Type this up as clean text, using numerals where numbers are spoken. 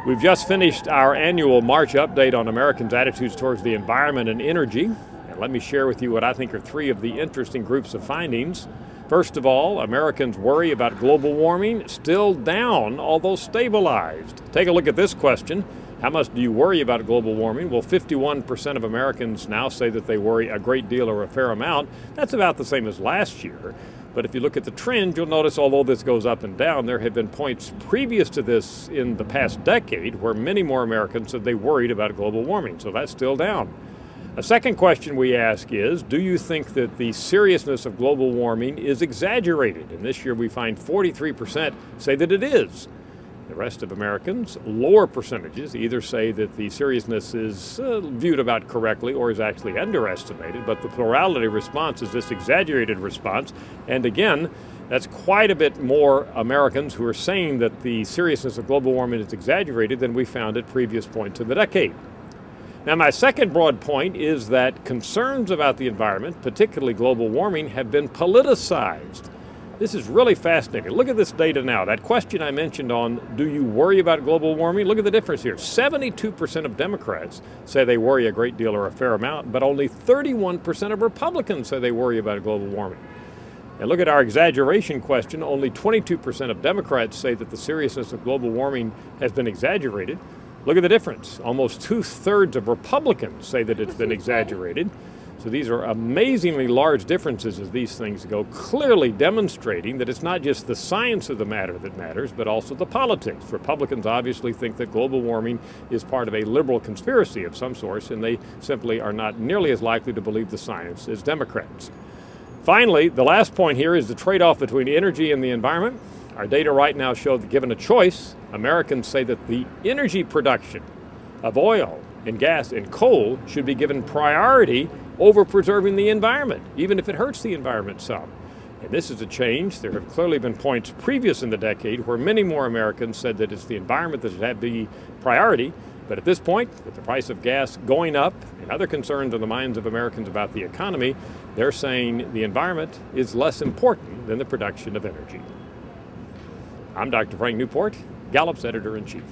We've just finished our annual March update on Americans' attitudes towards the environment and energy. And let me share with you what I think are three of the interesting groups of findings. First of all, Americans worry about global warming, still down, although stabilized. Take a look at this question. How much do you worry about global warming? Well, 51% of Americans now say that they worry a great deal or a fair amount. That's about the same as last year. But if you look at the trend, you'll notice although this goes up and down, there have been points previous to this in the past decade where many more Americans said they worried about global warming. So that's still down. A second question we ask is, do you think that the seriousness of global warming is exaggerated? And this year we find 43% say that it is. The rest of Americans, lower percentages, either say that the seriousness is viewed about correctly or is actually underestimated, but the plurality response is this exaggerated response. And again, that's quite a bit more Americans who are saying that the seriousness of global warming is exaggerated than we found at previous points in the decade. Now, my second broad point is that concerns about the environment, particularly global warming, have been politicized. This is really fascinating. Look at this data now. That question I mentioned on, do you worry about global warming? Look at the difference here. 72% of Democrats say they worry a great deal or a fair amount, but only 31% of Republicans say they worry about global warming. And look at our exaggeration question. Only 22% of Democrats say that the seriousness of global warming has been exaggerated. Look at the difference. Almost 2/3 of Republicans say that it's been exaggerated. So these are amazingly large differences as these things go, clearly demonstrating that it's not just the science of the matter that matters, but also the politics. Republicans obviously think that global warming is part of a liberal conspiracy of some sort, and they simply are not nearly as likely to believe the science as Democrats. Finally, the last point here is the trade-off between energy and the environment. Our data right now show that given a choice, Americans say that the energy production of oil and gas and coal should be given priority over preserving the environment, even if it hurts the environment some. And this is a change. There have clearly been points previous in the decade where many more Americans said that it's the environment that should have the priority. But at this point, with the price of gas going up and other concerns in the minds of Americans about the economy, they're saying the environment is less important than the production of energy. I'm Dr. Frank Newport, Gallup's Editor-in-Chief.